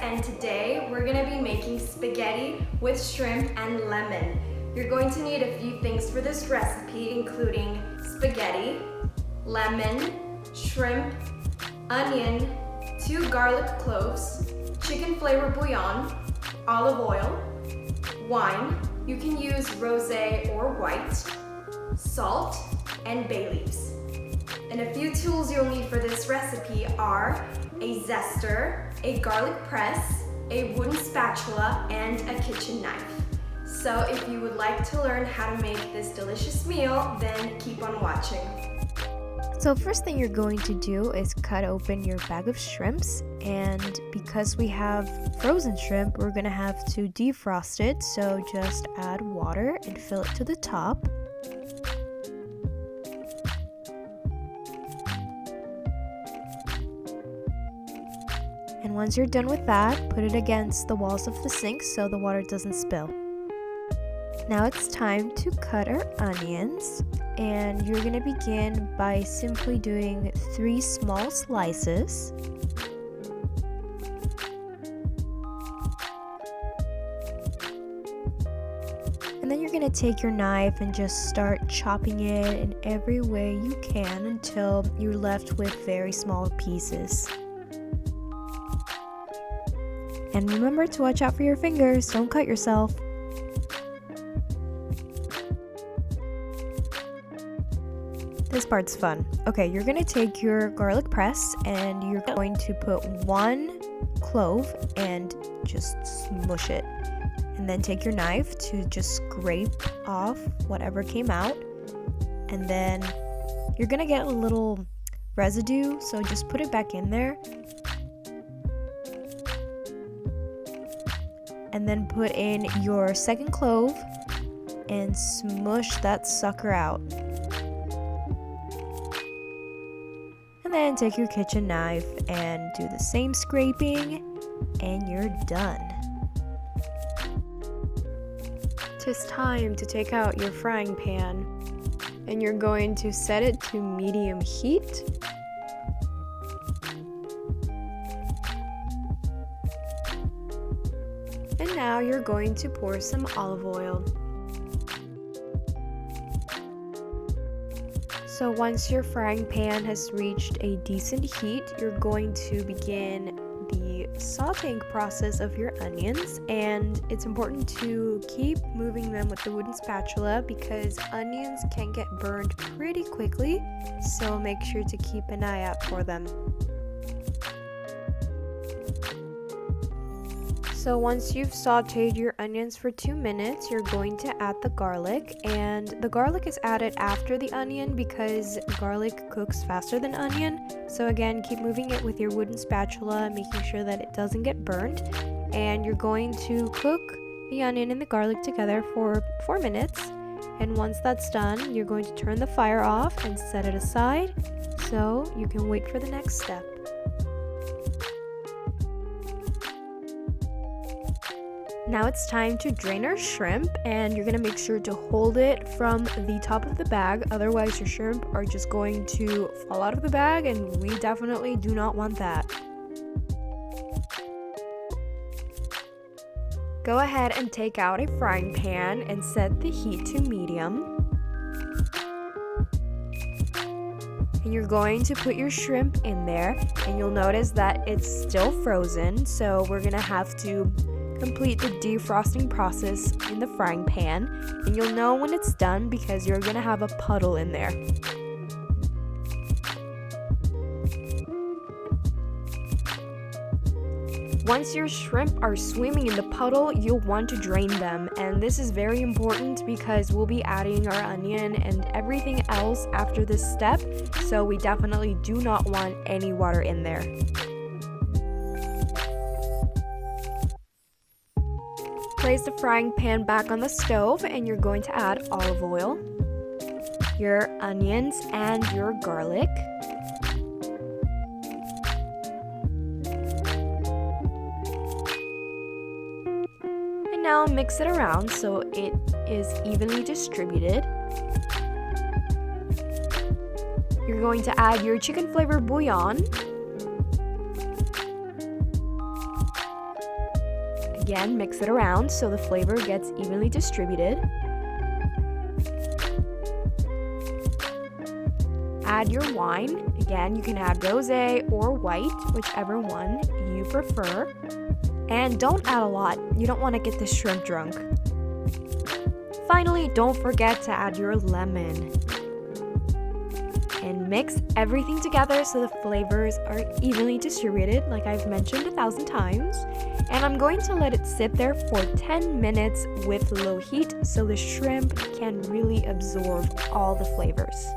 and today we're gonna be making spaghetti with shrimp and lemon. You're going to need a few things for this recipe, including spaghetti, lemon, shrimp, onion, 2 garlic cloves, chicken flavor bouillon, olive oil, wine, you can use rosé or white, salt, and bay leaves. And a few tools you'll need for this recipe are a zester, a garlic press, a wooden spatula, and a kitchen knife. So if you would like to learn how to make this delicious meal, then keep on watching. So first thing you're going to do is cut open your bag of shrimps, and because we have frozen shrimp, we're gonna have to defrost it, so just add water and fill it to the top. And once you're done with that, put it against the walls of the sink so the water doesn't spill. Now it's time to cut our onions, and you're going to begin by simply doing 3 small slices. And then you're going to take your knife and just start chopping it in every way you can until you're left with very small pieces. And remember to watch out for your fingers, don't cut yourself. This part's fun. Okay, you're gonna take your garlic press and you're going to put 1 clove and just smush it. And then take your knife to just scrape off whatever came out. And then you're gonna get a little residue, so just put it back in there. And then put in your 2nd clove and smush that sucker out. And then take your kitchen knife and do the same scraping, and you're done. It's time to take out your frying pan, and you're going to set it to medium heat. And now you're going to pour some olive oil. So once your frying pan has reached a decent heat, you're going to begin the sauteing process of your onions, and it's important to keep moving them with the wooden spatula because onions can get burned pretty quickly, so make sure to keep an eye out for them. So once you've sauteed your onions for 2 minutes, you're going to add the garlic, and the garlic is added after the onion because garlic cooks faster than onion. So again, keep moving it with your wooden spatula, making sure that it doesn't get burned. And you're going to cook the onion and the garlic together for 4 minutes. And once that's done, you're going to turn the fire off and set it aside so you can wait for the next step. Now it's time to drain our shrimp, and you're going to make sure to hold it from the top of the bag, otherwise your shrimp are just going to fall out of the bag, and we definitely do not want that. Go ahead and take out a frying pan and set the heat to medium. And you're going to put your shrimp in there, and you'll notice that it's still frozen, so we're going to have to complete the defrosting process in the frying pan, and you'll know when it's done because you're gonna have a puddle in there. Once your shrimp are swimming in the puddle, you'll want to drain them, and this is very important because we'll be adding our onion and everything else after this step, so we definitely do not want any water in there. Place the frying pan back on the stove, and you're going to add olive oil, your onions, and your garlic. And now mix it around so it is evenly distributed. You're going to add your chicken flavor bouillon. Again, mix it around so the flavor gets evenly distributed. Add your wine. Again, you can add rosé or white, whichever one you prefer. And don't add a lot. You don't want to get the shrimp drunk. Finally, don't forget to add your lemon. And mix everything together so the flavors are evenly distributed, like I've mentioned 1,000 times. And I'm going to let it sit there for 10 minutes with low heat so the shrimp can really absorb all the flavors.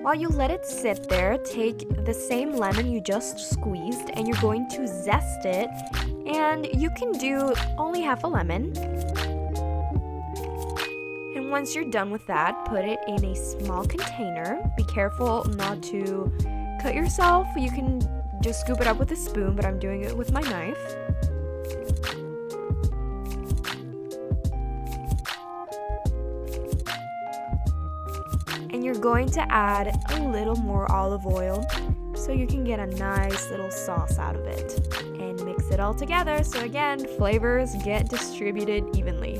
While you let it sit there, take the same lemon you just squeezed and you're going to zest it. And you can do only half a lemon. And once you're done with that, put it in a small container. Be careful not to cut yourself. You can just scoop it up with a spoon, but I'm doing it with my knife. And you're going to add a little more olive oil so you can get a nice little sauce out of it. And mix it all together so again, flavors get distributed evenly.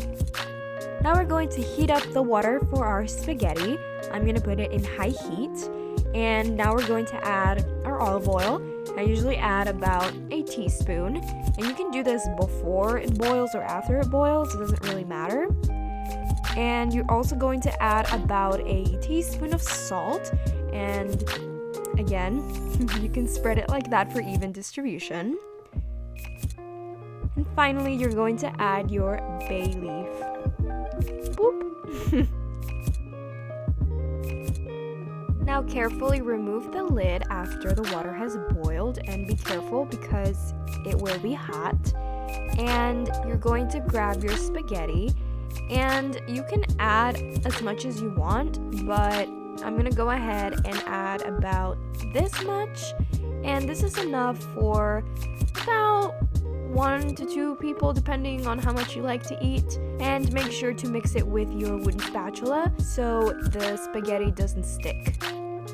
Now we're going to heat up the water for our spaghetti. I'm going to put it in high heat. And now we're going to add our olive oil. I usually add about a teaspoon. And you can do this before it boils or after it boils. It doesn't really matter. And you're also going to add about a teaspoon of salt. And again, you can spread it like that for even distribution. And finally, you're going to add your bay leaf. Boop. Now carefully remove the lid after the water has boiled, and be careful because it will be hot. And you're going to grab your spaghetti, and you can add as much as you want, but I'm gonna go ahead and add about this much, and this is enough for about 1 to 2 people depending on how much you like to eat. And make sure to mix it with your wooden spatula so the spaghetti doesn't stick.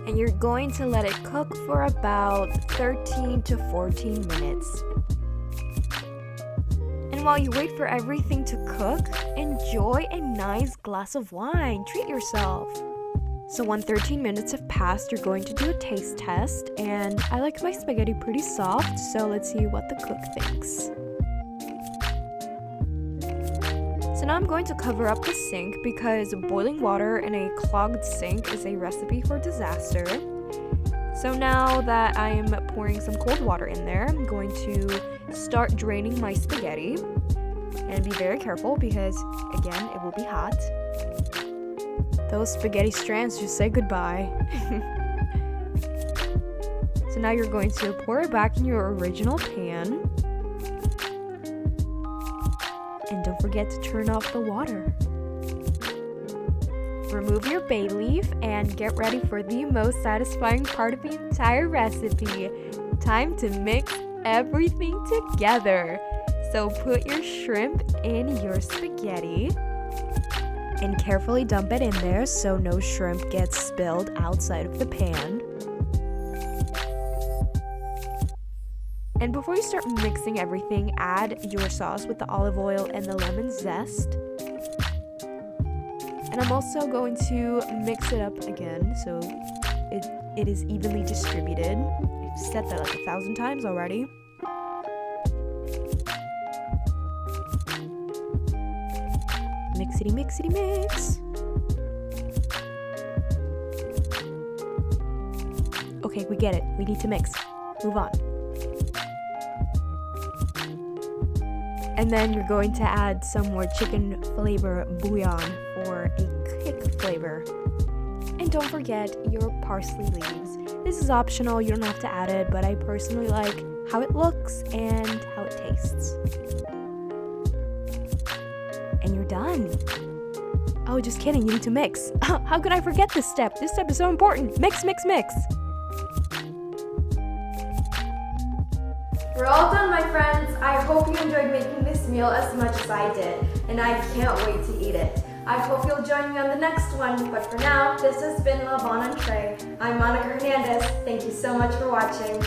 And you're going to let it cook for about 13 to 14 minutes. And while you wait for everything to cook, enjoy a nice glass of wine. Treat yourself. So when 13 minutes have passed, you're going to do a taste test, and I like my spaghetti pretty soft, so let's see what the cook thinks. So now I'm going to cover up the sink because boiling water in a clogged sink is a recipe for disaster. So now that I am pouring some cold water in there, I'm going to start draining my spaghetti, and be very careful because, again, it will be hot. Those spaghetti strands just say goodbye. So now you're going to pour it back in your original pan. And don't forget to turn off the water. Remove your bay leaf and get ready for the most satisfying part of the entire recipe. Time to mix everything together. So put your shrimp in your spaghetti and carefully dump it in there so no shrimp gets spilled outside of the pan. And before you start mixing everything, add your sauce with the olive oil and the lemon zest. And I'm also going to mix it up again so it is evenly distributed. I've said that like 1,000 times already. Mixity, mixity, mix. Okay, we get it. We need to mix. Move on. And then you're going to add some more chicken flavor bouillon for a kick flavor. And don't forget your parsley leaves. This is optional, you don't have to add it, but I personally like how it looks and how it tastes. And you're done. Oh, just kidding, you need to mix. How could I forget this step? This step is so important. Mix, mix, mix. We're all done, my friends. I hope you enjoyed making this meal as much as I did, and I can't wait to eat it. I hope you'll join me on the next one, but for now, this has been Bonne, Entrée. I'm Monica Hernandez. Thank you so much for watching.